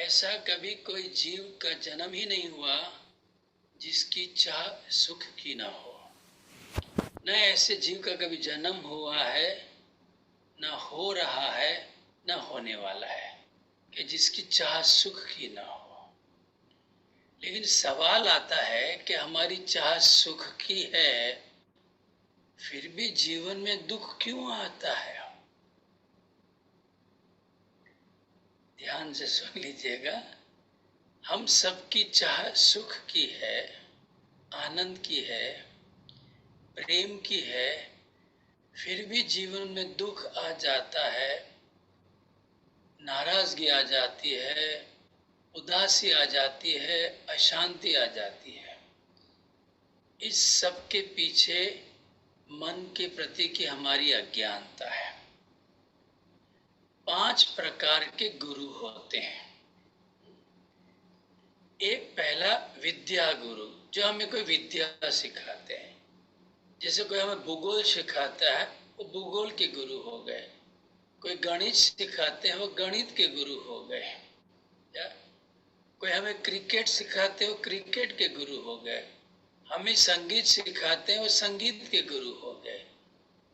ऐसा कभी कोई जीव का जन्म ही नहीं हुआ जिसकी चाह सुख की ना हो। न ऐसे जीव का कभी जन्म हुआ है, न हो रहा है, न होने वाला है कि जिसकी चाह सुख की ना हो। लेकिन सवाल आता है कि हमारी चाह सुख की है, फिर भी जीवन में दुख क्यों आता है? ध्यान से सुन लीजिएगा। हम सबकी चाह सुख की है, आनंद की है, प्रेम की है, फिर भी जीवन में दुख आ जाता है, नाराजगी आ जाती है, उदासी आ जाती है, अशांति आ जाती है। इस सब के पीछे मन के प्रति की हमारी अज्ञानता है। 5 प्रकार के गुरु होते हैं। एक पहला विद्या गुरु, जो हमें कोई विद्या सिखाते हैं। जैसे कोई हमें भूगोल सिखाता है, वो भूगोल के गुरु हो गए। कोई गणित सिखाते हैं, वो गणित के गुरु हो गए। या कोई हमें क्रिकेट सिखाते हैं, वो क्रिकेट के गुरु हो गए। हमें संगीत सिखाते हैं, वो संगीत के गुरु हो गए।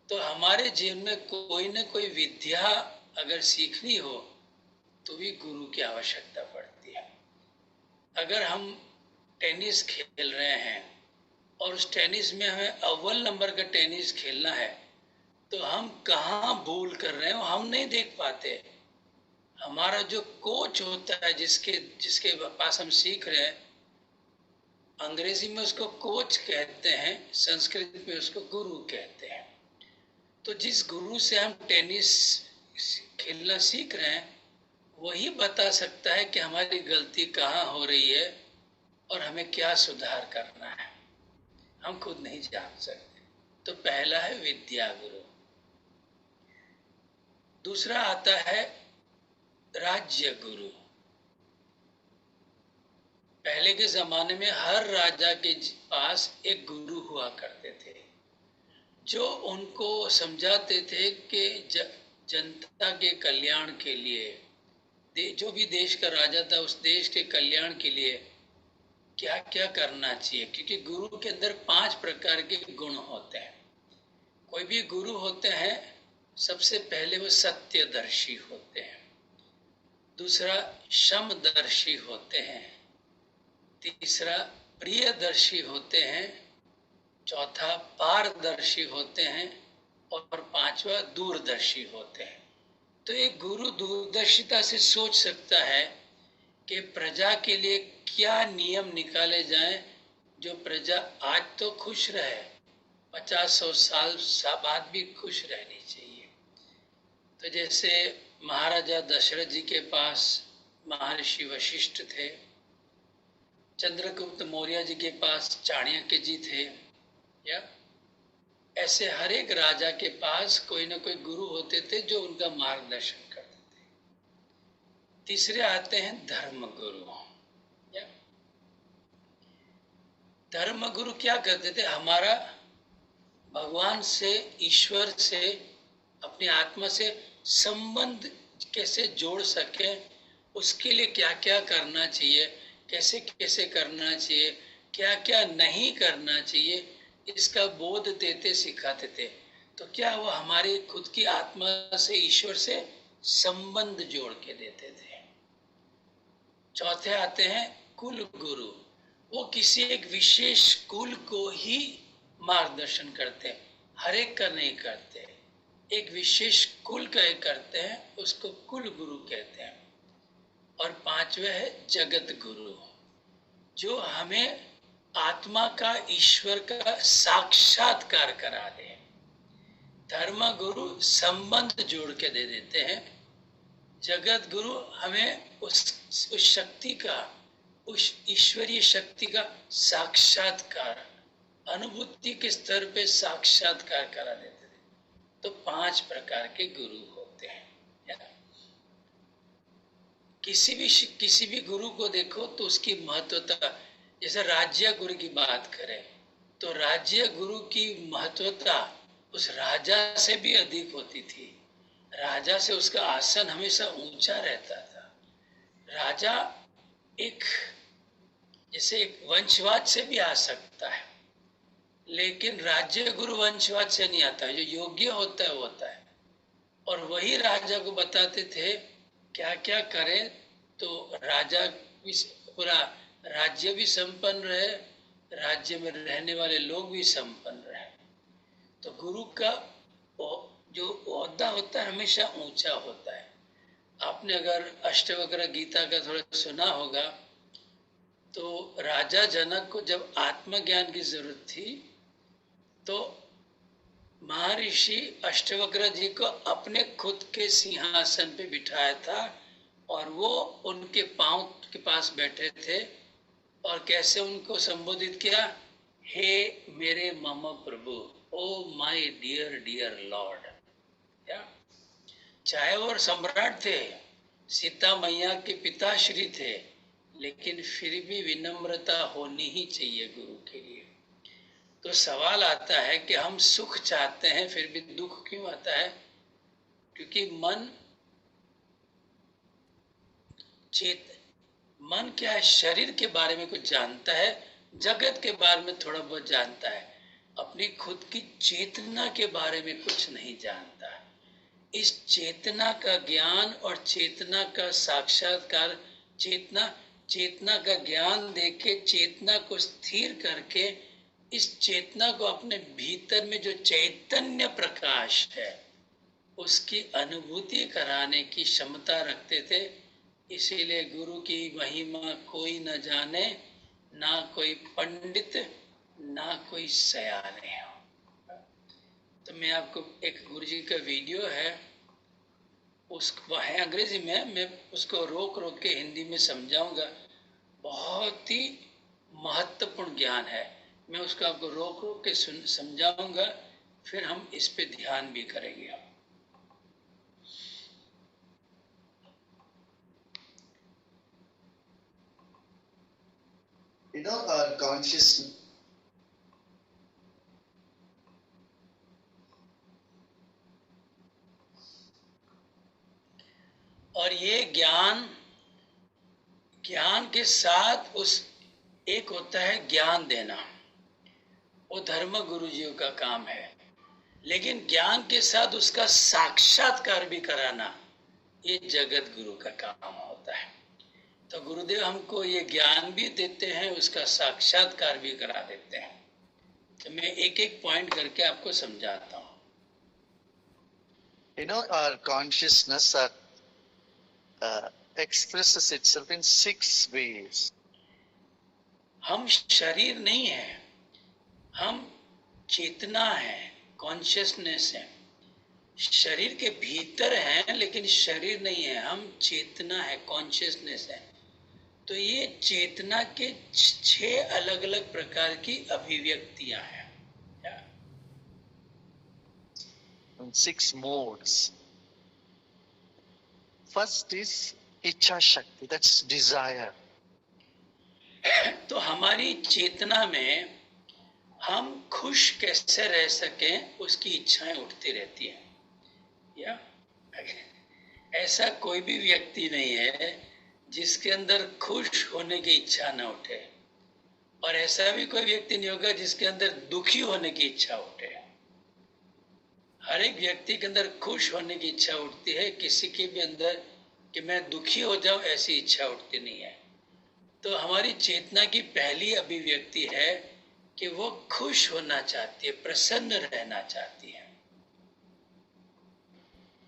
तो हमारे जीवन में कोई न कोई विद्या अगर सीखनी हो तो भी गुरु की आवश्यकता पड़ती है। अगर हम टेनिस खेल रहे हैं और उस टेनिस में हमें अव्वल नंबर का टेनिस खेलना है, तो हम कहाँ भूल कर रहे हैं हम नहीं देख पाते। हमारा जो कोच होता है, जिसके पास हम सीख रहे हैं, अंग्रेजी में उसको कोच कहते हैं, संस्कृत में उसको गुरु कहते हैं। तो जिस गुरु से हम टेनिस खेलना सीख रहे हैं, वही बता सकता है कि हमारी गलती कहाँ हो रही है और हमें क्या सुधार करना है। हम खुद नहीं जान सकते। तो पहला है विद्या गुरु। दूसरा आता है राज्य गुरु। पहले के जमाने में हर राजा के पास एक गुरु हुआ करते थे, जो उनको समझाते थे कि जनता के कल्याण के लिए, जो भी देश का राजा था उस देश के कल्याण के लिए क्या क्या करना चाहिए। क्योंकि गुरु के अंदर 5 प्रकार के गुण होते हैं। कोई भी गुरु होते हैं, सबसे पहले वो सत्यदर्शी होते हैं, दूसरा समदर्शी होते हैं, तीसरा प्रियदर्शी होते हैं, चौथा पारदर्शी होते हैं और 5वां दूरदर्शी होते हैं। तो एक गुरु दूरदर्शिता से सोच सकता है कि प्रजा के लिए क्या नियम निकाले जाएं जो प्रजा आज तो खुश रहे, 50-100 साल बाद भी खुश रहनी चाहिए। तो जैसे महाराजा दशरथ जी के पास महर्षि वशिष्ठ थे, चंद्रगुप्त मौर्य जी के पास चाणक्य जी थे, या ऐसे हर एक राजा के पास कोई ना कोई गुरु होते थे जो उनका मार्गदर्शन करते थे। तीसरे आते हैं धर्म गुरु। धर्म गुरु क्या करते थे? हमारा भगवान से, ईश्वर से, अपनी आत्मा से संबंध कैसे जोड़ सके, उसके लिए क्या क्या करना चाहिए, कैसे कैसे करना चाहिए, क्या क्या नहीं करना चाहिए, इसका बोध देते सिखाते थे। तो क्या वो हमारी खुद की आत्मा से, ईश्वर से संबंध जोड़ के देते थे। चौथे आते हैं कुल गुरु। वो किसी एक विशेष कुल को ही मार्गदर्शन करते हैं, हर एक का नहीं करते, एक विशेष कुल का एक करते हैं, उसको कुल गुरु कहते हैं। और 5वें है जगत गुरु, जो हमें आत्मा का, ईश्वर का साक्षात्कार करा दे। धर्म गुरु संबंध जोड़ के दे देते हैं, जगत गुरु हमें उस शक्ति का, उस ईश्वरीय शक्ति का साक्षात्कार, अनुभूति के स्तर पे साक्षात्कार करा देते थे। तो 5 प्रकार के गुरु होते हैं। किसी भी गुरु को देखो तो उसकी महत्वता, जैसे राज्य गुरु की बात करें तो राज्य गुरु की महत्वता उस राजा से भी अधिक होती थी। राजा से उसका आसन हमेशा ऊंचा रहता था। राजा एक जैसे एक वंशवाद से भी आ सकता है, लेकिन राज्य गुरु वंशवाद से नहीं आता है। जो योग्य होता है वो होता है। और वही राजा को बताते थे क्या क्या करें तो राजा भी पूरा राज्य भी संपन्न रहे, राज्य में रहने वाले लोग भी संपन्न रहे। तो गुरु का जो ओहदा होता है हमेशा ऊंचा होता है। आपने अगर अष्टवक्र गीता का थोड़ा सुना होगा तो राजा जनक को जब आत्मज्ञान की जरूरत थी तो महर्षि अष्टवक्र जी को अपने खुद के सिंहासन पे बिठाया था और वो उनके पांव के पास बैठे थे और कैसे उनको संबोधित किया, हे मेरे मम प्रभु, oh my dear dear lord. क्या चाहे वो सम्राट थे, सीता मैया के पिताश्री थे, लेकिन फिर भी विनम्रता होनी ही चाहिए गुरु के लिए। तो सवाल आता है कि हम सुख चाहते हैं फिर भी दुख क्यों आता है? क्योंकि मन क्या है, शरीर के बारे में कुछ जानता है, जगत के बारे में थोड़ा बहुत जानता है, अपनी खुद की चेतना के बारे में कुछ नहीं जानता। इस चेतना का ज्ञान और चेतना का साक्षात्कार, चेतना का ज्ञान देके चेतना को स्थिर करके इस चेतना को अपने भीतर में जो चैतन्य प्रकाश है उसकी अनुभूति कराने की क्षमता रखते थे। इसीलिए गुरु की महिमा कोई न जाने, ना कोई पंडित ना कोई सयाने हो। तो मैं आपको एक गुरु जी का वीडियो है, वो है अंग्रेजी में, मैं उसको रोक रोक के हिंदी में समझाऊंगा। बहुत ही महत्वपूर्ण ज्ञान है, मैं उसको आपको रोक रोक के समझाऊंगा, फिर हम इस पे ध्यान भी करेंगे। Consciousness. और ये ज्ञान के साथ उस एक होता है ज्ञान देना, वो धर्म गुरु जी का काम है, लेकिन ज्ञान के साथ उसका साक्षात्कार भी कराना ये जगत गुरु का काम होता है। तो गुरुदेव हमको ये ज्ञान भी देते हैं, उसका साक्षात्कार भी करा देते हैं। तो मैं एक एक पॉइंट करके आपको समझाता हूँ। Our consciousness expresses itself in 6 ways. हम शरीर नहीं है, हम चेतना है, कॉन्शियसनेस है। शरीर के भीतर है लेकिन शरीर नहीं है, हम चेतना है, कॉन्शियसनेस है। तो ये चेतना के 6 अलग अलग प्रकार की अभिव्यक्तियां हैं। 6 modes. First is Ichha Shakti, that's desire. तो हमारी चेतना में हम खुश कैसे रह सकें उसकी इच्छाएं उठती रहती हैं। या ऐसा कोई भी व्यक्ति नहीं है जिसके अंदर खुश होने की इच्छा ना उठे, और ऐसा भी कोई व्यक्ति नहीं होगा जिसके अंदर दुखी होने की इच्छा उठे। हर एक व्यक्ति के अंदर खुश होने की इच्छा उठती है, किसी के भी अंदर कि मैं दुखी हो जाऊं ऐसी इच्छा उठती नहीं है। तो हमारी चेतना की पहली अभिव्यक्ति है कि वो खुश होना चाहती है, प्रसन्न रहना चाहती है।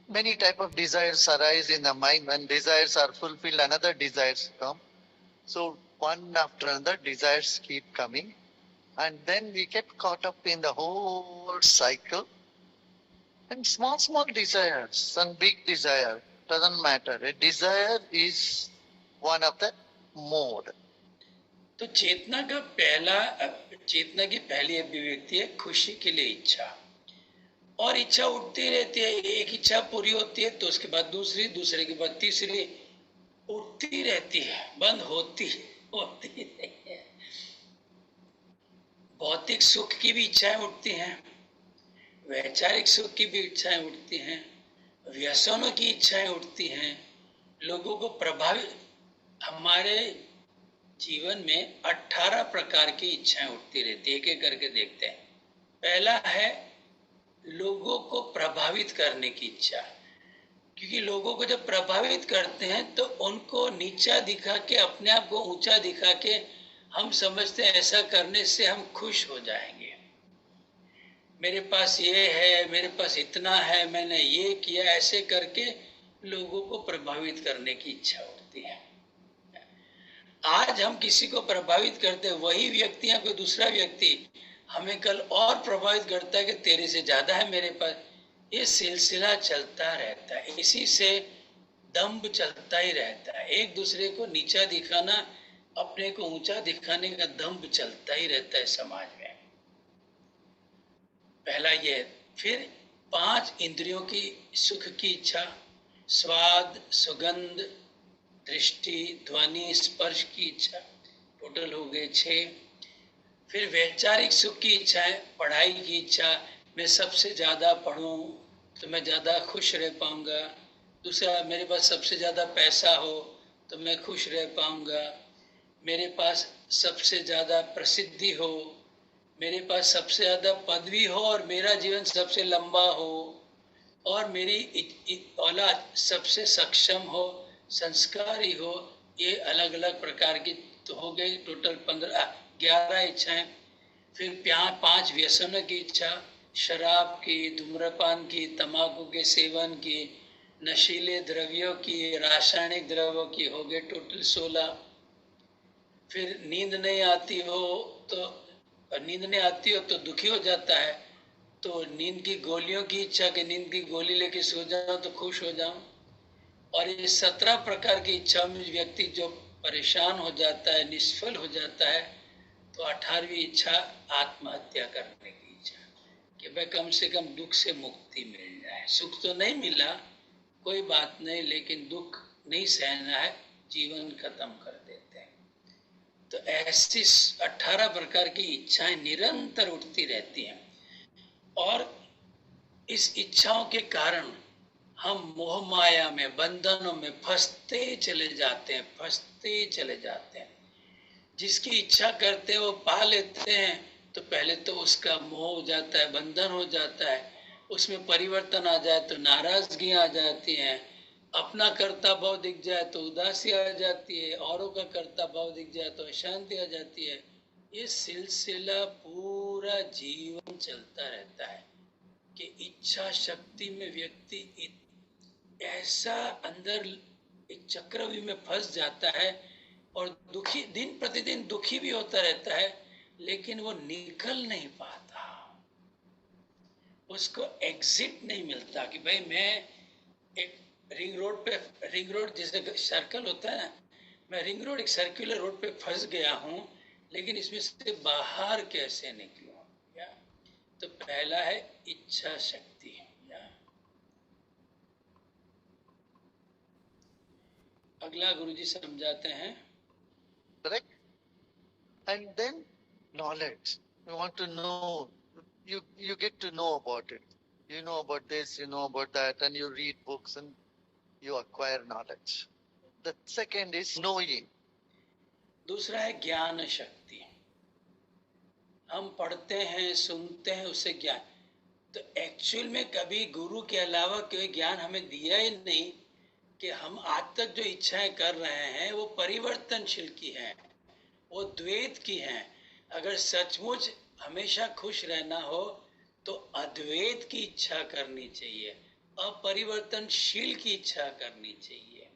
Many type of desires arise in the mind. When desires are fulfilled, another desires come. So one after another desires keep coming, and then we get caught up in the whole cycle. And small desires and big desire doesn't matter. A desire is one of the mode. तो चेतना की पहली अभिव्यक्ति है खुशी के लिए इच्छा, और इच्छा उठती रहती है। एक इच्छा पूरी होती है तो उसके बाद दूसरी, दूसरे के बाद तीसरी, उठती रहती है, बंद होती नहीं है। भौतिक सुख की भी इच्छाएं उठती हैं, वैचारिक सुख की भी इच्छाएं उठती हैं, व्यसनों की इच्छाएं उठती हैं, लोगों को हमारे जीवन में 18 प्रकार की इच्छाएं उठती रहती है, एक एक करके देखते हैं। पहला है लोगों को प्रभावित करने की इच्छा, क्योंकि लोगों को जब प्रभावित करते हैं तो उनको नीचा दिखा के, अपने आप को ऊंचा दिखा के हम समझते हैं ऐसा करने से हम खुश हो जाएंगे। मेरे पास ये है, मेरे पास इतना है, मैंने ये किया, ऐसे करके लोगों को प्रभावित करने की इच्छा उठती है। आज हम किसी को प्रभावित करते हैं, वही व्यक्ति या कोई दूसरा व्यक्ति हमें कल और प्रभावित करता है कि तेरे से ज्यादा है मेरे पास। ये सिलसिला चलता रहता है, इसी से दंभ चलता ही रहता है। एक दूसरे को नीचा दिखाना, अपने को ऊंचा दिखाने का दंभ चलता ही रहता है समाज में। पहला ये। फिर 5 इंद्रियों की सुख की इच्छा, स्वाद, सुगंध, दृष्टि, ध्वनि, स्पर्श की इच्छा, टोटल हो गए 6। फिर वैचारिक सुख की इच्छा है, पढ़ाई की इच्छा, मैं सबसे ज्यादा पढ़ूं तो मैं ज्यादा खुश रह पाऊंगा। दूसरा, मेरे पास सबसे ज्यादा पैसा हो तो मैं खुश रह पाऊंगा। मेरे पास सबसे ज्यादा प्रसिद्धि हो, मेरे पास सबसे ज्यादा पदवी हो और मेरा जीवन सबसे लंबा हो, और मेरी औलाद सबसे सक्षम हो, संस्कारी हो। ये अलग अलग प्रकार की तो हो गई, टोटल 11 इच्छाएं। फिर 5 व्यसनों की इच्छा, शराब की, धूम्रपान की, तंबाकू के सेवन की, नशीले द्रव्यों की, रासायनिक द्रव्यों की, हो गए टोटल 16। फिर नींद नहीं आती हो तो दुखी हो जाता है, तो नींद की गोलियों की इच्छा, कि नींद की गोली लेके सो जाऊं तो खुश हो जाऊं। और ये 17 प्रकार की इच्छाओं में व्यक्ति जो परेशान हो जाता है, निष्फल हो जाता है, तो 18वीं इच्छा आत्महत्या करने की इच्छा, कि भाई कम से कम दुख से मुक्ति मिल जाए। सुख तो नहीं मिला, कोई बात नहीं, लेकिन दुख नहीं सहना है, जीवन खत्म कर देते हैं। तो ऐसी 18 प्रकार की इच्छाएं निरंतर उठती रहती हैं, और इस इच्छाओं के कारण हम मोह माया में, बंधनों में फंसते चले जाते हैं। जिसकी इच्छा करते हैं वो पा लेते हैं, तो पहले तो उसका मोह हो जाता है, बंधन हो जाता है, उसमें परिवर्तन आ जाए तो नाराजगी आ जाती है, अपना कर्ता भाव दिख जाए तो उदासी आ जाती है, औरों का कर्ता भाव दिख जाए तो अशांति आ जाती है। ये सिलसिला पूरा जीवन चलता रहता है कि इच्छा शक्ति में व्यक्ति ऐसा अंदर एक चक्रव्यूह में फंस जाता है, और दुखी, दिन प्रतिदिन दुखी भी होता रहता है, लेकिन वो निकल नहीं पाता, उसको एग्जिट नहीं मिलता। कि भाई मैं एक रिंग रोड जैसे सर्कल होता है ना, मैं रिंग रोड, एक सर्कुलर रोड पे फंस गया हूं, लेकिन इसमें से बाहर कैसे निकलूं। या तो पहला है इच्छा शक्ति। अगला गुरुजी समझाते हैं। Correct? And then knowledge. You want to know, you get to know about it. You know about this, you know about that, and you read books and you acquire knowledge. The second is knowing. दूसरा है ज्ञान शक्ति। हम पढ़ते हैं, सुनते हैं, उससे ज्ञान। तो एक्चुअल में कभी गुरु के अलावा कोई ज्ञान हमें दिया ही नहीं, कि हम आज तक जो इच्छाएं कर रहे हैं वो परिवर्तनशील की हैं, वो द्वैत की हैं। अगर सचमुच हमेशा खुश रहना हो तो अद्वैत की इच्छा करनी चाहिए, अपरिवर्तनशील की इच्छा करनी चाहिए,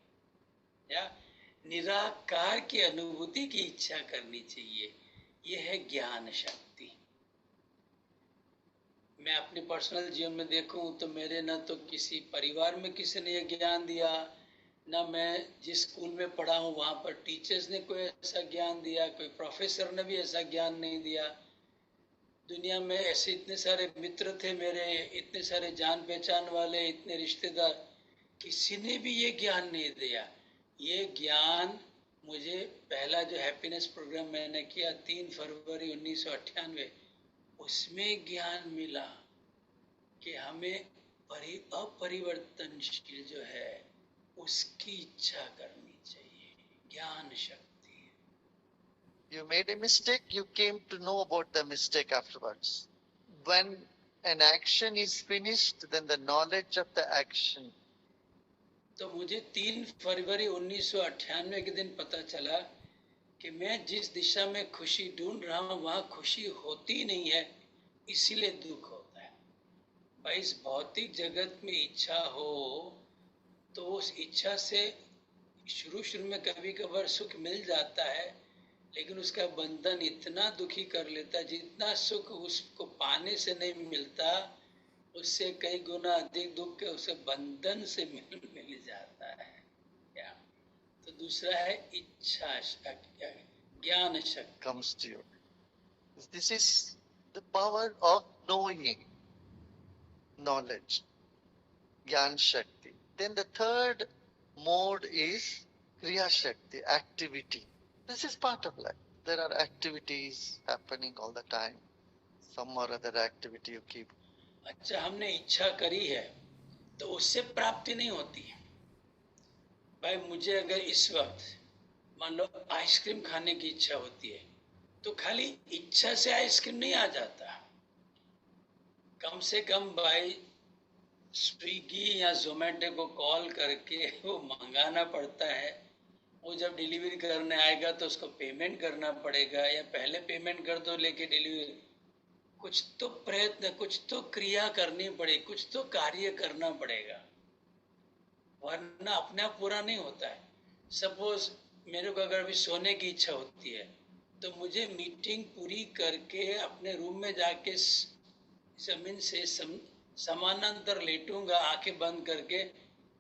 या निराकार की अनुभूति की इच्छा करनी चाहिए। यह है ज्ञान शक्ति। मैं अपने पर्सनल जीवन में देखूं तो मेरे न तो किसी परिवार में किसी ने यह ज्ञान दिया, न मैं जिस स्कूल में पढ़ा हूँ वहाँ पर टीचर्स ने कोई ऐसा ज्ञान दिया, कोई प्रोफेसर ने भी ऐसा ज्ञान नहीं दिया। दुनिया में ऐसे इतने सारे मित्र थे मेरे, इतने सारे जान पहचान वाले, इतने रिश्तेदार, किसी ने भी ये ज्ञान नहीं दिया। ये ज्ञान मुझे पहला जो हैप्पीनेस प्रोग्राम मैंने किया 3 फरवरी 1998, उसमें ज्ञान मिला कि हमें अपरिवर्तनशील जो है उसकी इच्छा करनी चाहिए। ज्ञान शक्ति। You made a mistake, you came to know about the mistake afterwards. When an action is finished, then the knowledge of the action. तो मुझे 3 फरवरी 1998 के दिन पता चला कि मैं जिस दिशा में खुशी ढूंढ रहा हूँ वहाँ खुशी होती नहीं है, इसीलिए दुख होता है। भाई इस भौतिक जगत में इच्छा हो तो उस इच्छा से शुरू में कभी कभार सुख मिल जाता है, लेकिन उसका बंधन इतना दुखी कर लेता है, जितना सुख उसको पाने से नहीं मिलता उससे कई गुना अधिक दुख के उसे बंधन से मिल जाता है। क्या? तो दूसरा है इच्छा शक्ति, ज्ञान शक्ति। Comes to you. This is the power of knowing, knowledge, Gyan Shakti. Then the third mode is Kriya Shakti, activity. This is part of life. There are activities happening all the time. Some or other activity you keep. अच्छा, हमने इच्छा करी है तो उससे प्राप्ति नहीं होती। भाई मुझे अगर इस वक्त मान लो आइसक्रीम खाने की इच्छा होती है तो खाली इच्छा से आइसक्रीम नहीं आ जाता, कम से कम भाई स्विगी या जोमेटो को कॉल करके वो मंगाना पड़ता है। वो जब डिलीवरी करने आएगा तो उसको पेमेंट करना पड़ेगा, या पहले पेमेंट कर दो लेके डिलीवरी। कुछ तो प्रयत्न, कुछ तो क्रिया करनी पड़ेगी, कुछ तो कार्य करना पड़ेगा, वरना अपने आप पूरा नहीं होता है। सपोज मेरे को अगर अभी सोने की इच्छा होती है तो मुझे मीटिंग पूरी करके अपने रूम में जाके जमीन से समानांतर लेटूंगा आंखें बंद करके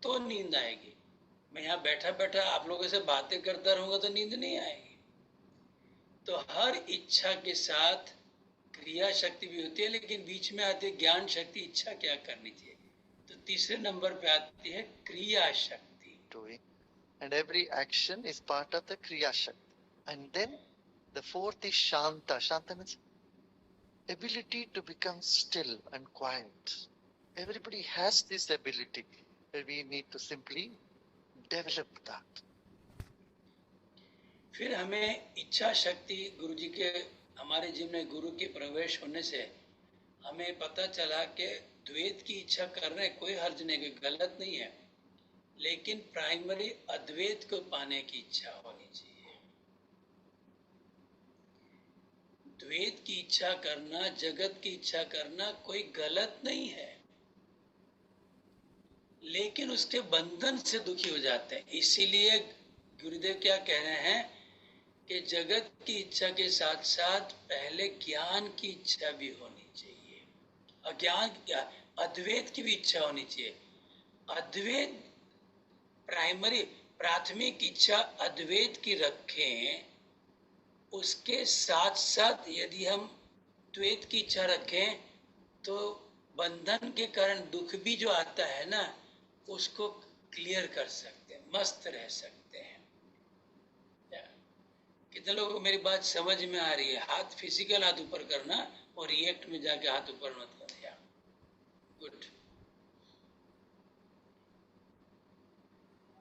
तो नींद आएगी। मैं यहाँ बैठा बैठा आप लोगों से बातें करता रहूंगा तो नींद नहीं आएगी। तो हर इच्छा के साथ क्रिया शक्ति भी होती है, लेकिन बीच में आती है ज्ञान शक्ति, इच्छा क्या करनी चाहिए। तो तीसरे नंबर पे आती है क्रिया शक्ति। Doing. And every action is part of the Kriya Shakti. And then the fourth is Shanta. Shanta means ability to become still and quiet. Everybody has this ability. We need to simply develop that. फिर हमें इच्छा शक्ति गुरु जी के, हमारे जीवन में गुरु के प्रवेश होने से हमें पता चला कि द्वैत की इच्छा करने कोई हर्ज नहीं, कोई गलत नहीं है, लेकिन प्राइमरी अद्वैत को पाने की इच्छा होनी चाहिए। द्वैत की इच्छा करना, जगत की इच्छा करना कोई गलत नहीं है, लेकिन उसके बंधन से दुखी हो जाते हैं। इसीलिए गुरुदेव क्या कह रहे हैं कि जगत की इच्छा के साथ साथ पहले ज्ञान की इच्छा भी होनी चाहिए, अज्ञान क्या, अद्वैत की भी इच्छा होनी चाहिए। अद्वैत प्राइमरी, प्राथमिक इच्छा अद्वैत की रखें, उसके साथ साथ यदि हम द्वैत की इच्छा रखें तो बंधन के कारण दुख भी जो आता है ना, उसको क्लियर कर सकते हैं, मस्त रह सकते हैं। कितने लोगों को मेरी बात समझ में आ रही है? हाथ फिजिकल हाथ ऊपर करना और रिएक्ट में जाके हाथ ऊपर मत कर। गुड।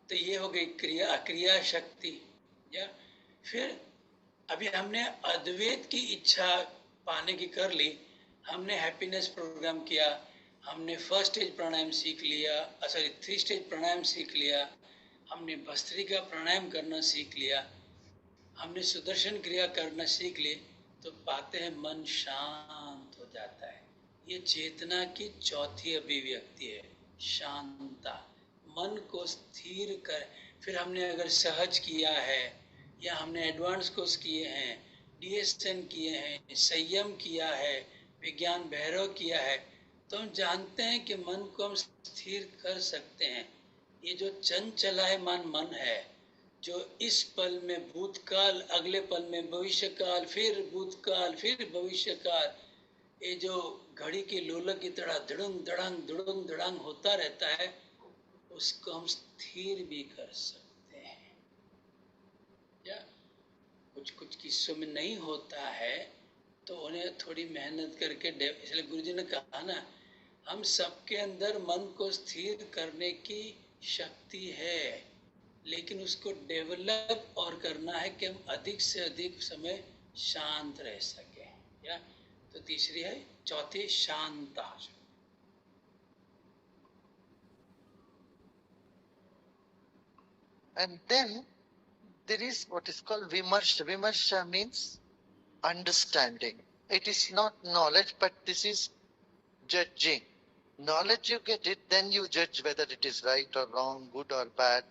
तो ये हो गई क्रिया, क्रिया शक्ति। या फिर अभी हमने अद्वैत की इच्छा पाने की कर ली, हमने हैप्पीनेस प्रोग्राम किया, हमने फर्स्ट स्टेज प्राणायाम सीख लिया, सॉरी 3 स्टेज प्राणायाम सीख लिया, हमने भस्त्रिका प्राणायाम करना सीख लिया, हमने सुदर्शन क्रिया करना सीख ली, तो पाते हैं मन शांत हो जाता है। ये चेतना की चौथी अभिव्यक्ति है, शांता। मन को स्थिर कर, फिर हमने अगर सहज किया है या हमने एडवांस कोर्स किए हैं, डीएसएन किए हैं, संयम किया है, विज्ञान भैरव किया है, तो हम जानते हैं कि मन को हम स्थिर कर सकते हैं। ये जो चंचलायमान मन है, जो इस पल में भूतकाल, अगले पल में भविष्यकाल, फिर भूतकाल, फिर भविष्यकाल, ये जो घड़ी की लोलक की तरह धड़ंग धड़ंग होता रहता है, उसको हम स्थिर भी कर सकते हैं। या कुछ कुछ किस्सों में नहीं होता है तो उन्हें थोड़ी मेहनत करके, इसलिए गुरुजी ने कहा ना, हम सबके अंदर मन को स्थिर करने की शक्ति है। लेकिन उसको डेवलप और करना है कि हम अधिक से अधिक समय शांत रह सके। या तो तीसरी है, चौथी Shanta. And then there is what is called vimarsha. Vimarsha means understanding. It is not knowledge, but this is judging. Knowledge you get it, then you judge whether it is right or wrong, good or bad.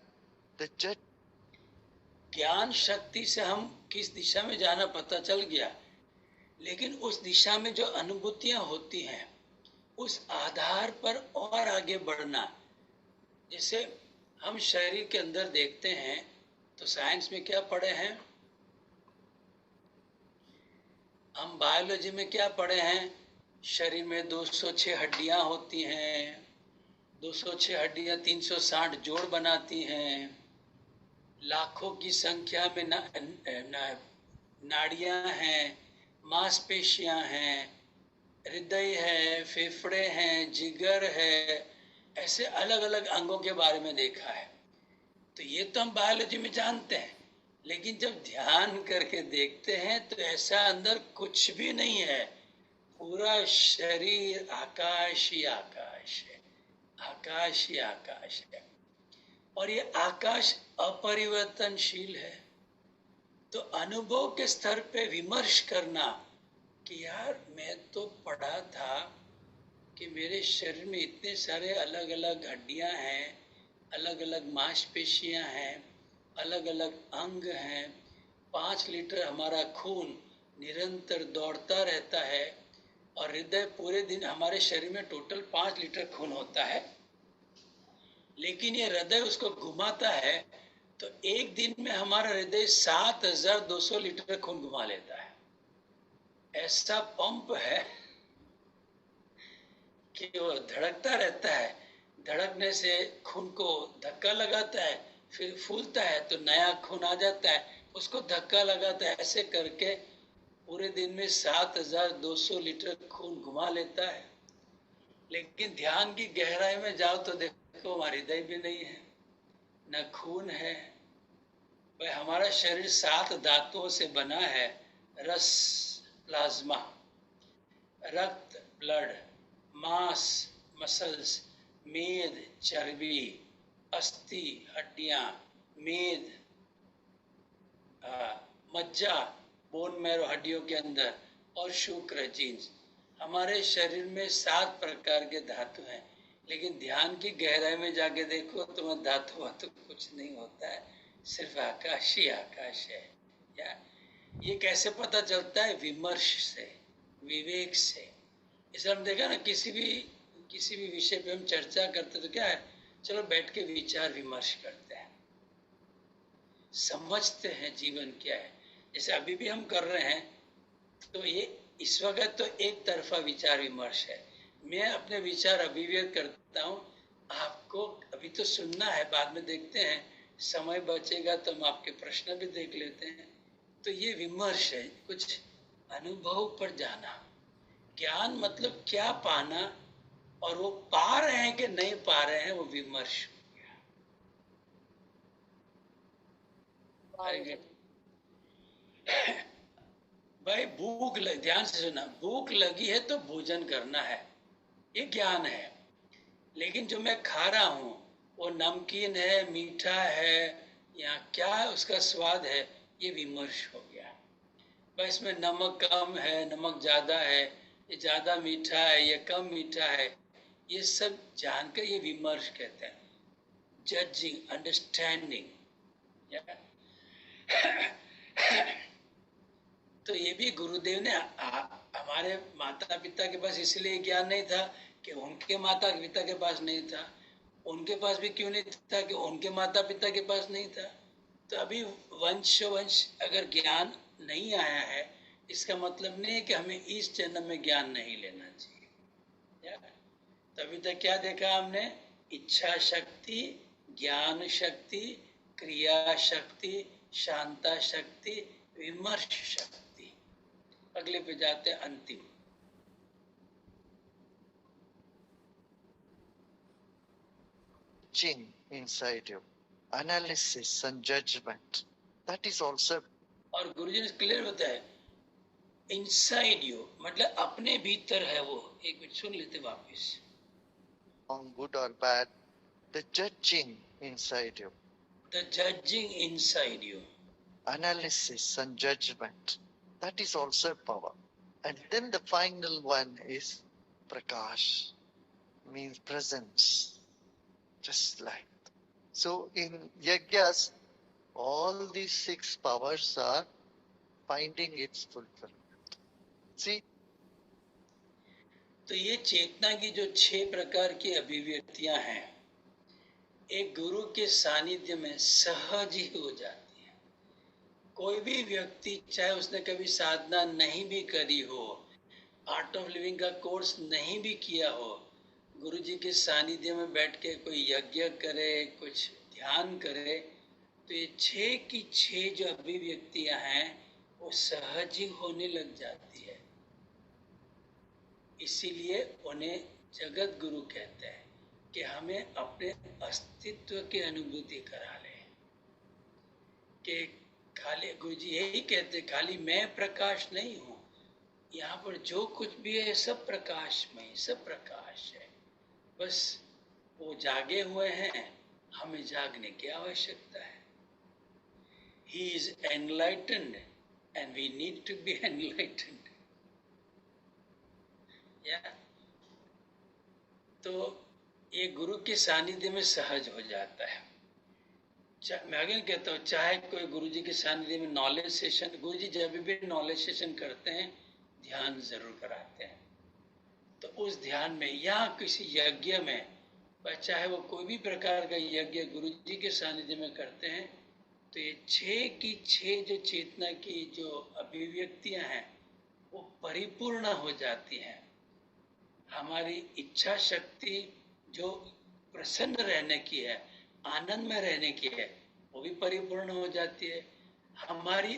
The judge. ज्ञान शक्ति से हम किस दिशा में जाना पता चल गया, लेकिन उस दिशा में जो अनुभूतियां होती हैं उस आधार पर और आगे बढ़ना। जैसे हम शरीर के अंदर देखते हैं तो साइंस में क्या पढ़े हैं, हम बायोलॉजी में क्या पढ़े हैं, शरीर में 206 हड्डियां होती हैं, 206 हड्डियां 360 जोड़ बनाती हैं, लाखों की संख्या में नाड़ियां हैं, मांसपेशियां हैं, हृदय है, फेफड़े हैं, जिगर है, ऐसे अलग अलग अंगों के बारे में देखा है। तो ये तो हम बायोलॉजी में जानते हैं, लेकिन जब ध्यान करके देखते हैं तो ऐसा अंदर कुछ भी नहीं है। पूरा शरीर आकाश ही आकाश है, आकाश ही आकाश है, और ये आकाश अपरिवर्तनशील है। तो अनुभव के स्तर पे विमर्श करना कि यार मैं तो पढ़ा था कि मेरे शरीर में इतने सारे अलग अलग हड्डियां हैं, अलग अलग मांसपेशियां हैं, अलग अलग अंग हैं, 5 लीटर हमारा खून निरंतर दौड़ता रहता है, और हृदय पूरे दिन, हमारे शरीर में टोटल 5 लीटर खून होता है, लेकिन ये हृदय उसको घुमाता है तो एक दिन में हमारा हृदय 7200 लीटर खून घुमा लेता है। ऐसा पंप है कि वो धड़कता रहता है, धड़कने से खून को धक्का लगाता है, फिर फूलता है तो नया खून आ जाता है, उसको धक्का लगाता है, ऐसे करके पूरे दिन में 7200 लीटर खून घुमा लेता है। लेकिन ध्यान की गहराई में जाओ तो देखो हमारा हृदय भी नहीं है, न खून है। भाई हमारा शरीर 7 धातुओं से बना है, रस प्लाज्मा, रक्त ब्लड, मांस मसल्स, मेद चर्बी, अस्थि हड्डियां, मेद मज्जा बोन मैरो हड्डियों के अंदर, और शुक्र जीन्स। हमारे शरीर में 7 प्रकार के धातु हैं, लेकिन ध्यान की गहराई में जाके देखो तो वह धातु तो कुछ नहीं होता है, सिर्फ आकाश ही आकाश है। या ये कैसे पता चलता है? विमर्श से, विवेक से। इसलिए हम देखा ना, किसी भी विषय पे हम चर्चा करते तो क्या है, चलो बैठ के विचार विमर्श करते हैं, समझते हैं जीवन क्या है। जैसे अभी भी हम कर रहे हैं, तो ये इस वक्त तो एक तरफा विचार विमर्श है। मैं अपने विचार अभिव्यक्त करता हूँ, आपको अभी तो सुनना है, बाद में देखते हैं, समय बचेगा तो हम आपके प्रश्न भी देख लेते हैं। तो ये विमर्श है, कुछ अनुभव पर जाना। ज्ञान मतलब क्या पाना, और वो पा रहे हैं कि नहीं पा रहे हैं, वो विमर्श हो गया। भाई भूख ध्यान से सुना, भूख लगी है तो भोजन करना है, ये ज्ञान है। लेकिन जो मैं खा रहा हूँ वो नमकीन है, मीठा है, या क्या उसका स्वाद है, ये विमर्श हो गया। भाई इसमें नमक कम है, नमक ज्यादा है, ये ज्यादा मीठा है, ये कम मीठा है, ये सब जानकर ये विमर्श कहते हैं, जजिंग, अंडरस्टैंडिंग। तो ये भी गुरुदेव ने हमारे माता पिता के पास इसलिए ज्ञान नहीं था कि उनके माता पिता के पास नहीं था, उनके पास भी क्यों नहीं था कि उनके माता पिता के पास नहीं था। तो अभी वंश अगर ज्ञान नहीं आया है, इसका मतलब नहीं है कि हमें इस जन्म में ज्ञान नहीं लेना चाहिए। तभी तक क्या देखा हमने? इच्छा शक्ति, ज्ञान शक्ति, क्रिया शक्ति, शांता शक्ति, विमर्श शक्ति। अगले पे जाते हैं, अंतिम। Inside you. analysis and judgment. That is also. और गुरुजी ने क्लियर बताया, इनसाइड यू मतलब अपने भीतर है वो। एक मिनट सुन लेते वापस। On good or bad, the judging inside you. The judging inside you. Analysis and judgment. That is also power. And then the final one is prakash, means presence, just like. So in yajnas, all these 6 powers are finding its fulfillment. See, तो ये चेतना की जो 6 प्रकार की अभिव्यक्तियां हैं, एक गुरु के सानिध्य में सहज ही हो जाती है। कोई भी व्यक्ति चाहे उसने कभी साधना नहीं भी करी हो, आर्ट ऑफ लिविंग का कोर्स नहीं भी किया हो, गुरु जी के सानिध्य में बैठ के कोई यज्ञ करे, कुछ ध्यान करे, तो ये 6 की 6 जो अभिव्यक्तियां हैं वो सहज ही होने लग जाती है। इसीलिए उन्हें जगत गुरु कहते हैं कि हमें अपने अस्तित्व की अनुभूति करा ले। कि खाली गुरु जी यही कहते, खाली मैं प्रकाश नहीं हूँ, यहाँ पर जो कुछ भी है सब प्रकाशमय, सब प्रकाश है। बस वो जागे हुए हैं, हमें जागने की आवश्यकता है। He is enlightened and we need to be enlightened. तो ये गुरु के सानिध्य में सहज हो जाता है। मैं आगे कहता हूँ, चाहे कोई गुरु जी के सानिध्य में नॉलेज सेशन, गुरु जी जब भी नॉलेज सेशन करते हैं ध्यान जरूर कराते हैं, तो उस ध्यान में या किसी यज्ञ में, चाहे वो कोई भी प्रकार का यज्ञ गुरु जी के सानिध्य में करते हैं, तो ये 6 की 6 जो चेतना की जो अभिव्यक्तियां हैं वो परिपूर्ण हो जाती हैं। हमारी इच्छा शक्ति जो प्रसन्न रहने की है, आनंद में रहने की है, वो भी परिपूर्ण हो जाती है। हमारी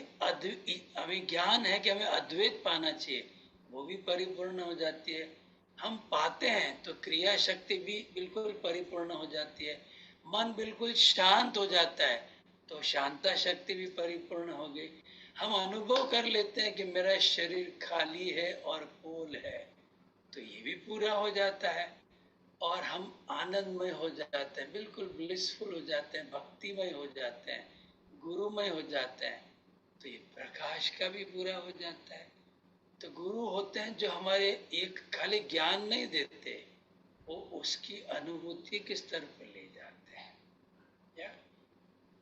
हमें ज्ञान है कि हमें अद्वैत पाना चाहिए, वो भी परिपूर्ण हो जाती है। हम पाते हैं तो क्रिया शक्ति भी बिल्कुल परिपूर्ण हो जाती है। मन बिल्कुल शांत हो जाता है तो शांता शक्ति भी परिपूर्ण हो गई। हम अनुभव कर लेते हैं कि मेरा शरीर खाली है और पूर्ण है, तो ये भी पूरा हो जाता है और हम आनंदमय हो जाते हैं, बिल्कुल ब्लिसफुल हो जाते हैं, भक्तिमय हो जाते हैं, गुरुमय हो जाते हैं, तो ये प्रकाश का भी पूरा हो जाता है। तो गुरु होते हैं जो हमारे एक खाली ज्ञान नहीं देते, वो उसकी अनुभूति के स्तर पर ले जाते हैं। या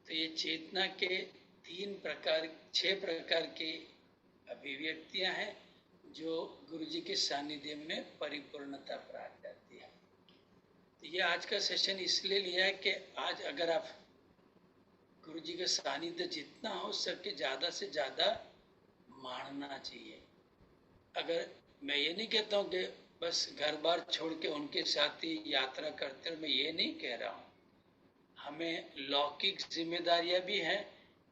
तो ये चेतना के 6 प्रकार की अभिव्यक्तियां हैं जो गुरु जी के सानिध्य में परिपूर्णता प्राप्त करती है। तो ये आज का सेशन इसलिए लिया है कि आज अगर आप गुरु जी का सानिध्य जितना हो सके ज़्यादा से ज़्यादा मानना चाहिए। अगर मैं ये नहीं कहता हूँ कि बस घर बार छोड़ के उनके साथ ही यात्रा करते हो, मैं ये नहीं कह रहा हूँ। हमें लौकिक जिम्मेदारियां भी हैं,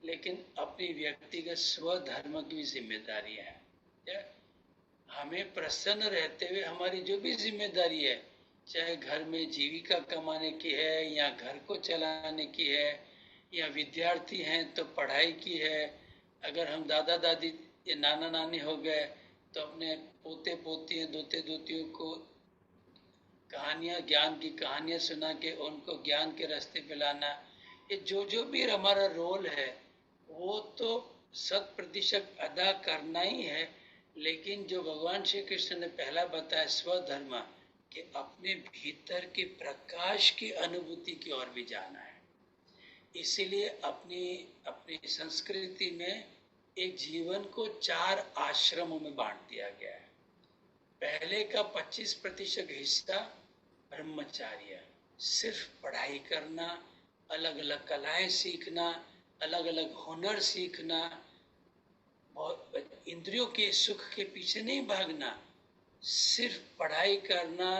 लेकिन अपनी व्यक्तिगत स्वधर्म की जिम्मेदारियां हैं। हमें प्रसन्न रहते हुए हमारी जो भी जिम्मेदारी है, चाहे घर में जीविका कमाने की है या घर को चलाने की है या विद्यार्थी हैं तो पढ़ाई की है, अगर हम दादा दादी या नाना नानी हो गए तो अपने पोते पोतियों दोते दोतियों को कहानियाँ, ज्ञान की कहानियाँ सुना के उनको ज्ञान के रास्ते पे लाना, ये जो भी हमारा रोल है वो तो 100% अदा करना ही है। लेकिन जो भगवान श्री कृष्ण ने पहला बताया स्वधर्म, कि अपने भीतर के प्रकाश की अनुभूति की ओर भी जाना है। इसीलिए अपनी संस्कृति में एक जीवन को 4 आश्रमों में बांट दिया गया है। पहले का 25% हिस्सा ब्रह्मचार्य, सिर्फ पढ़ाई करना, अलग अलग कलाएं सीखना, अलग अलग हुनर सीखना, इंद्रियों के सुख के पीछे नहीं भागना, सिर्फ पढ़ाई करना,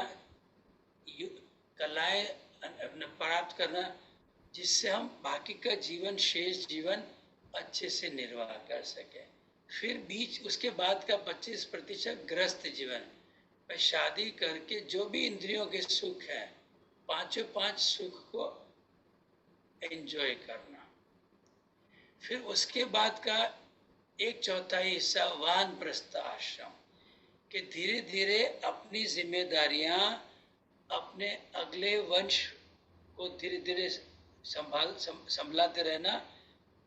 कलाएं प्राप्त करना, जिससे हम बाकी का जीवन, शेष जीवन अच्छे से निर्वाह कर सके। फिर उसके बाद का 25% गृहस्थ जीवन, शादी करके जो भी इंद्रियों के सुख है, 5 सुख को एंजॉय करना। फिर उसके बाद का 1/4 हिस्सा वानप्रस्थ आश्रम कि धीरे धीरे अपनी जिम्मेदारियां, अपने अगले वंश को धीरे धीरे संभलाते रहना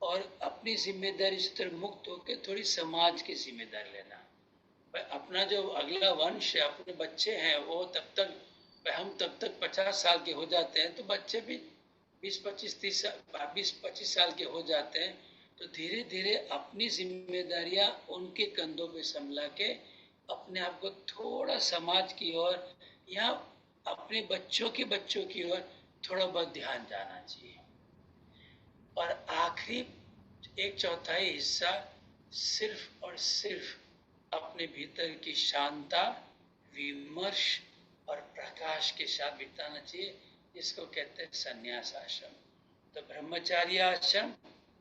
और अपनी जिम्मेदारी से मुक्त होकर थोड़ी समाज की जिम्मेदारी लेना। भाई अपना जो अगला वंश है, अपने बच्चे हैं, वो तब तक, हम तब तक 50 साल के हो जाते हैं, तो बच्चे भी 20-25 साल के हो जाते हैं। तो धीरे धीरे अपनी जिम्मेदारियां उनके कंधों पे संभला के अपने आप को थोड़ा समाज की ओर या अपने बच्चों की ओर थोड़ा बहुत ध्यान जाना चाहिए। और आखिरी 1/4 हिस्सा सिर्फ और सिर्फ अपने भीतर की शांता, विमर्श और प्रकाश के साथ बिताना चाहिए, जिसको कहते हैं संन्यास आश्रम। तो ब्रह्मचार्य आश्रम,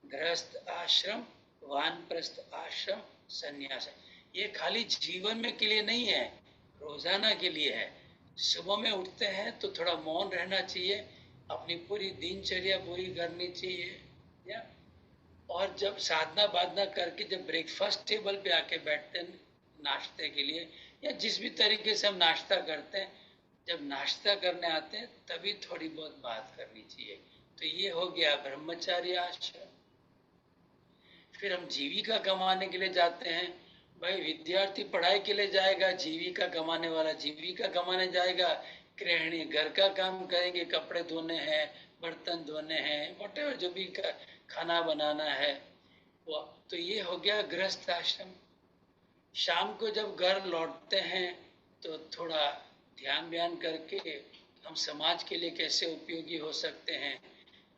गृहस्थ आश्रम, वानप्रस्थ आश्रम, संन्यास, ये खाली जीवन में के लिए नहीं है, रोजाना के लिए है। सुबह में उठते हैं तो थोड़ा मौन रहना चाहिए, अपनी पूरी दिनचर्या पूरी करनी चाहिए, या और जब साधना बाधना करके जब ब्रेकफास्ट टेबल पे आके बैठते हैं नाश्ते के लिए, या जिस भी तरीके से हम नाश्ता करते हैं, जब नाश्ता करने आते हैं तभी थोड़ी बहुत बात करनी चाहिए। तो ये हो गया ब्रह्मचार्य आश्रम। फिर हम जीविका कमाने के लिए जाते हैं। भाई विद्यार्थी पढ़ाई के लिए जाएगा, जीविका कमाने वाला जीविका कमाने जाएगा, गृहिणी घर का काम करेंगे, कपड़े धोने हैं, बर्तन धोने हैं, वटेवर जो भी खाना बनाना है वो। तो ये हो गया गृहस्थ आश्रम। शाम को जब घर लौटते हैं तो थोड़ा ध्यान व्यान करके हम समाज के लिए कैसे उपयोगी हो सकते हैं,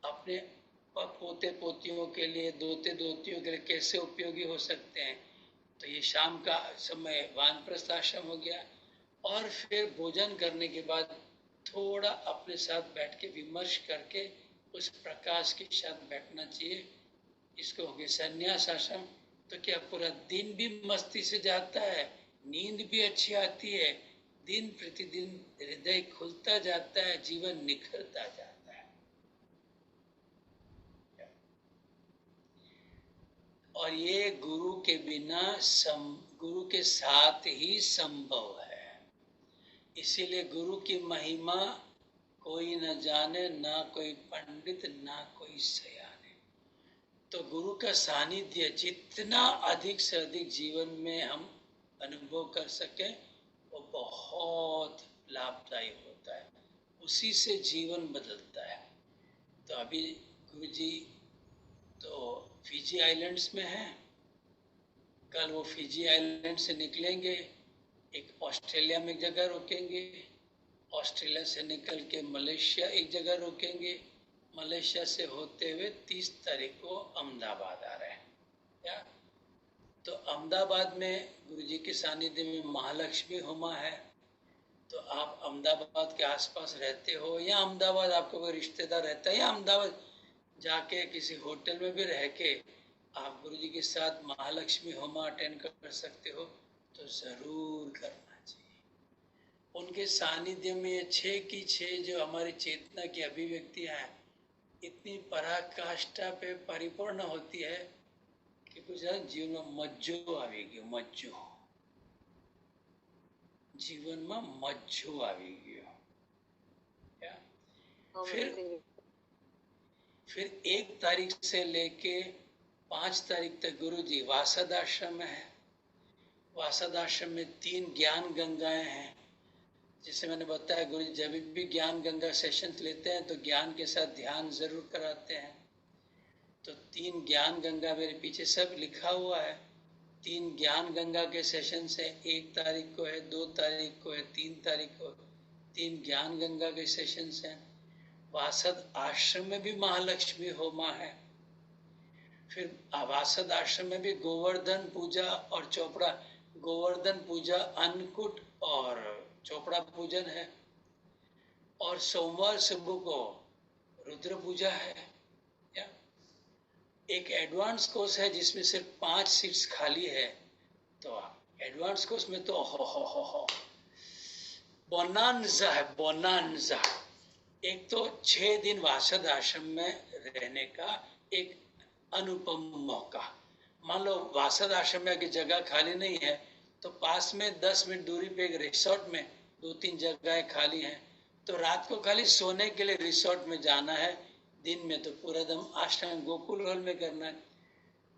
अपने पोते पोतियों के लिए, दोते दोतियों के लिए कैसे उपयोगी हो सकते हैं। तो ये शाम का समय वानप्रस्थ आश्रम हो गया। और फिर भोजन करने के बाद थोड़ा अपने साथ बैठ के विमर्श करके उस प्रकाश के साथ बैठना चाहिए, इसको हो गया संन्यास आश्रम। तो क्या पूरा दिन भी मस्ती से जाता है, नींद भी अच्छी आती है, दिन प्रतिदिन हृदय खुलता जाता है, जीवन निखरता जाता है। और ये गुरु के बिना गुरु के साथ ही संभव है। इसीलिए गुरु की महिमा कोई न जाने, ना कोई पंडित ना कोई सयाने। तो गुरु का सानिध्य जितना अधिक से अधिक जीवन में हम अनुभव कर सकें वो बहुत लाभदायी होता है, उसी से जीवन बदलता है। तो अभी गुरु जी तो फिजी आइलैंड्स में हैं, कल वो फिजी आइलैंड से निकलेंगे, एक ऑस्ट्रेलिया में एक जगह रुकेंगे, ऑस्ट्रेलिया से निकल के मलेशिया एक जगह रुकेंगे, मलेशिया से होते हुए 30 तारीख को अहमदाबाद आ रहे हैं। या तो अहमदाबाद में गुरुजी के सानिध्य में महालक्ष्मी होमा है। तो आप अहमदाबाद के आसपास रहते हो या अहमदाबाद आपको कोई रिश्तेदार रहता है, या अहमदाबाद जाके किसी होटल में भी रह के आप गुरुजी के साथ महालक्ष्मी होमा अटेंड कर सकते हो, तो जरूर करना चाहिए। उनके सानिध्य में ये 6 की 6 जो हमारी चेतना की अभिव्यक्तियां हैं इतनी पराकाष्ठा पे परिपूर्ण होती है कि कुछ जीवन में मज्जो आवी गयो, मज्जो जीवन में मज्जो आवी गयो। फिर 1 तारीख से लेके 5 तारीख तक गुरुजी वासद आश्रम में है। वासद आश्रम में 3 ज्ञान गंगाएं हैं। जैसे मैंने बताया गुरु जी जब भी ज्ञान गंगा सेशन लेते हैं तो ज्ञान के साथ ध्यान जरूर कराते हैं। तो 3 ज्ञान गंगा मेरे पीछे सब लिखा हुआ है। 3 ज्ञान गंगा के सेशन से 1 तारीख को है, 2 तारीख को है, 3 तारीख को 3 ज्ञान गंगा के सेशन हैं। वासद आश्रम में भी महालक्ष्मी होमा है। फिर वासद आश्रम में भी गोवर्धन पूजा और चोपड़ा, गोवर्धन पूजा, अन्नकूट और चोपड़ा पूजन है। और सोमवार सुबह को रुद्र पूजा है। या एक एडवांस कोर्स है जिसमें सिर्फ 5 सीट्स खाली है। तो एडवांस कोर्स में तो हो बोनांजा है, बोनांजा। एक तो 6 दिन वासद आश्रम में रहने का एक अनुपम मौका। मान लो वासद आश्रम में की जगह खाली नहीं है, तो पास में 10 मिनट दूरी पे एक रिसोर्ट में 2-3 जगहें खाली हैं, तो रात को खाली सोने के लिए रिसोर्ट में जाना है, दिन में तो पूरा दम आश्रम गोकुल हॉल में करना है।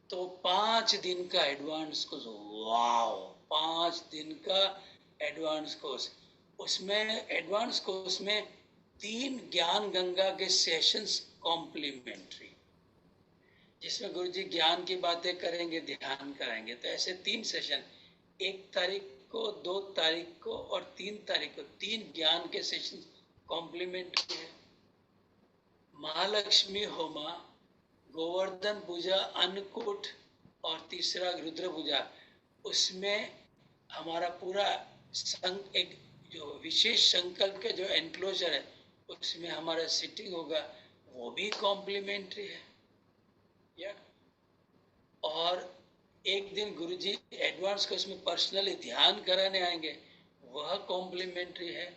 तो 5 दिन का एडवांस कोर्स, वाओ, 5 दिन का एडवांस कोर्स। उसमें एडवांस कोर्स में 3 ज्ञान गंगा के सेशंस कॉम्प्लीमेंट्री, जिसमें गुरु जी ज्ञान की बातें करेंगे, ध्यान कराएंगे। तो ऐसे 3 सेशन, 1 तारीख को, 2 तारीख को और 3 तारीख को 3 ज्ञान के सेशन कॉम्प्लीमेंट्री है। महालक्ष्मी होमा, गोवर्धन पूजा, अन्नकूट और तीसरा रुद्र पूजा, उसमें हमारा पूरा एक जो विशेष संकल्प के जो एनक्लोजर है उसमें हमारा सिटिंग होगा, वो भी कॉम्प्लीमेंट्री है। या और एक दिन गुरुजी एडवांस को उसमें पर्सनली ध्यान कराने आएंगे, वह कॉम्प्लीमेंट्री है।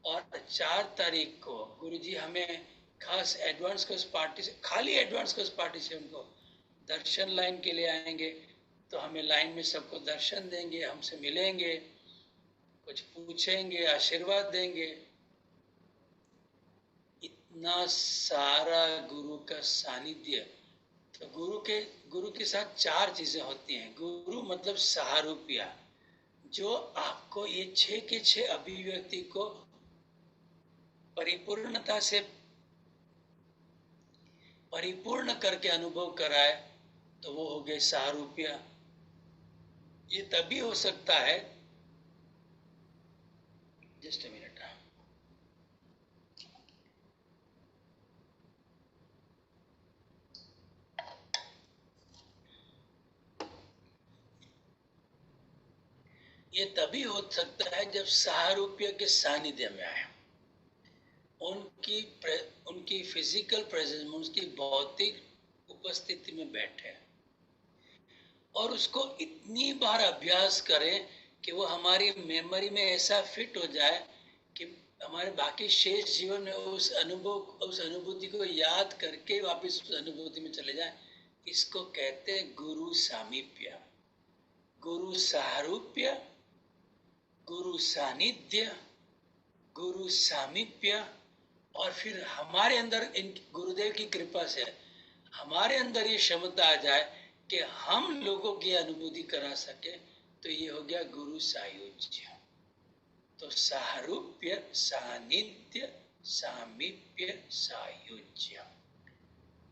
और 4 तारीख को गुरुजी हमें खास एडवांस कोर्स पार्टी से, खाली एडवांस कोर्स पार्टी से उनको दर्शन लाइन के लिए आएंगे, तो हमें लाइन में सबको दर्शन देंगे, हमसे मिलेंगे, कुछ पूछेंगे, आशीर्वाद देंगे। इतना सारा गुरु का सानिध्य। तो गुरु के साथ 4 चीजें होती हैं। गुरु मतलब सहारूपिया, जो आपको ये 6 के 6 अभिव्यक्ति को परिपूर्णता से परिपूर्ण करके अनुभव कराए, तो वो हो गए सहारूपिया। ये तभी हो सकता है, जस्ट अ मिनट, ये तभी हो सकता है जब सहारूप्य के सानिध्य में आए, उनकी फिजिकल प्रेजेंस में, उसकी भौतिक उपस्थिति में बैठे और उसको इतनी बार अभ्यास करें कि वो हमारी मेमोरी में ऐसा फिट हो जाए कि हमारे बाकी शेष जीवन में उस अनुभूति को याद करके वापस उस अनुभूति में चले जाए। इसको कहते हैं गुरु सामीप्य, गुरु सहारूप्य, गुरु सानिध्य, गुरु सामीप्य। और फिर हमारे अंदर इन गुरुदेव की कृपा से हमारे अंदर ये क्षमता आ जाए कि हम लोगों की अनुभूति करा सके, तो ये हो गया गुरु सायुज्य। तो सहारूप्य, सानिध्य, सामीप्य, सायुज्य।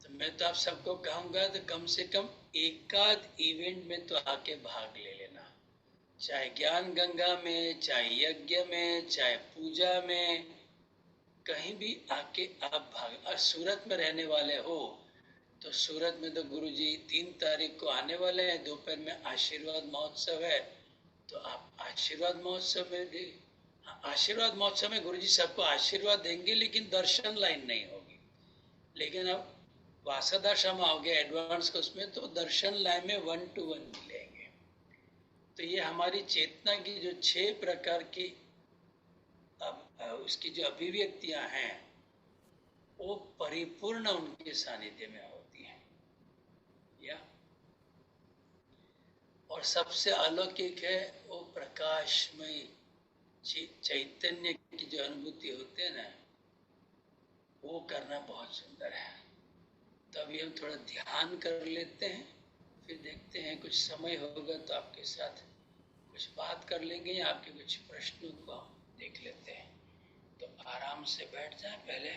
तो मैं तो आप सबको कहूंगा तो कम से कम एकाध इवेंट में तो आके भाग ले लेना, चाहे ज्ञान गंगा में, चाहे यज्ञ में, चाहे पूजा में, कहीं भी आके आप भाग। और सूरत में रहने वाले हो तो सूरत में तो गुरुजी 3 तारीख को आने वाले हैं, दोपहर में आशीर्वाद महोत्सव है, तो आप आशीर्वाद महोत्सव में भी, आशीर्वाद महोत्सव में गुरुजी सबको आशीर्वाद देंगे, लेकिन दर्शन लाइन नहीं होगी। लेकिन अब वासदाश्रम आओगे एडवांस कोर्स में, तो दर्शन लाइन में 1 to 1 मिलेंगे। तो ये हमारी चेतना की जो 6 प्रकार की उसकी जो अभिव्यक्तियां हैं, वो परिपूर्ण उनके सानिध्य में होती हैं। या और सबसे अलौकिक है वो प्रकाशमय चैतन्य की जो अनुभूति होते हैं ना, वो करना बहुत सुंदर है। तो अभी हम थोड़ा ध्यान कर लेते हैं, फिर देखते हैं कुछ समय होगा तो आपके साथ कुछ बात कर लेंगे या आपके कुछ प्रश्नों को देख लेते हैं। तो आराम से बैठ जाए पहले।